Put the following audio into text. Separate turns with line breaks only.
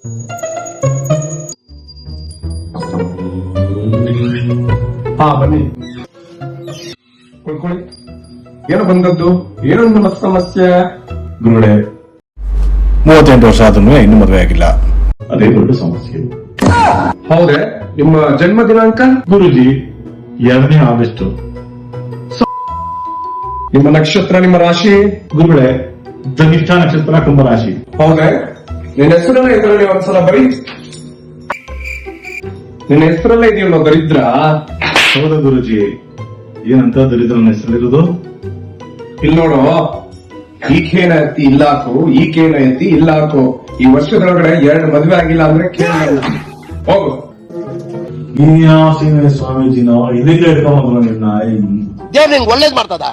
ಹಾ ಬನ್ನಿ ಕುಳ್ಕೊಳ್ಳಿ. ಏನು ಬಂದದ್ದು? ಏನು ನಿಮ್ಮ ಸಮಸ್ಯೆ?
ಗುರುಗಳೇ, 38 ವರ್ಷ ಆದ್ರೂ ಇನ್ನೂ ಮದುವೆ ಆಗಿಲ್ಲ. ಅದೇ ದೊಡ್ಡ ಸಮಸ್ಯೆ.
ಹೌದೇ? ನಿಮ್ಮ ಜನ್ಮ ದಿನಾಂಕ?
ಗುರುಜಿ, 2ನೇ ಆಗಸ್ಟ್.
ನಿಮ್ಮ ನಕ್ಷತ್ರ, ನಿಮ್ಮ ರಾಶಿ?
ಗುರುಗಳೇ, ಧನಿಷ್ಠ ನಕ್ಷತ್ರ, ಕುಂಭರಾಶಿ.
ಹೌದೇ? ನಿನ್ನ ಹೆಸರನ್ನ ಇದರಲ್ಲಿ ಒಂದ್ಸಲ ಬರೀ. ನಿನ್ನ ಹೆಸರಲ್ಲೇ ಇದೆಯಲ್ಲ ದರಿದ್ರ.
ಹೌದಾ ಗುರುಜಿ? ಏನಂತ ದರಿದ್ರ ಹೆಸರಿರೋದು?
ಇಲ್ಲಿ ನೋಡು, ಈಕೇನ ಎತ್ತಿ ಇಲ್ಲಾಕು, ಈಕೇನ ಎತ್ತಿ ಇಲ್ಲಾಕು. ಈ ವರ್ಷದೊಳಗಡೆ 2 ಮದುವೆ ಆಗಿಲ್ಲ ಅಂದ್ರೆ ಕೇಳ. ಹೋಗು.
ಈ ಸ್ವಾಮೀಜಿನ ಇದಕ್ಕೆ ಇಟ್ಕೊಂಡ್ರು ನಿನ್ನ
ದೇವ್ರ ನಿಂಗೆ ಒಳ್ಳೇದ್ ಮಾಡ್ತದ.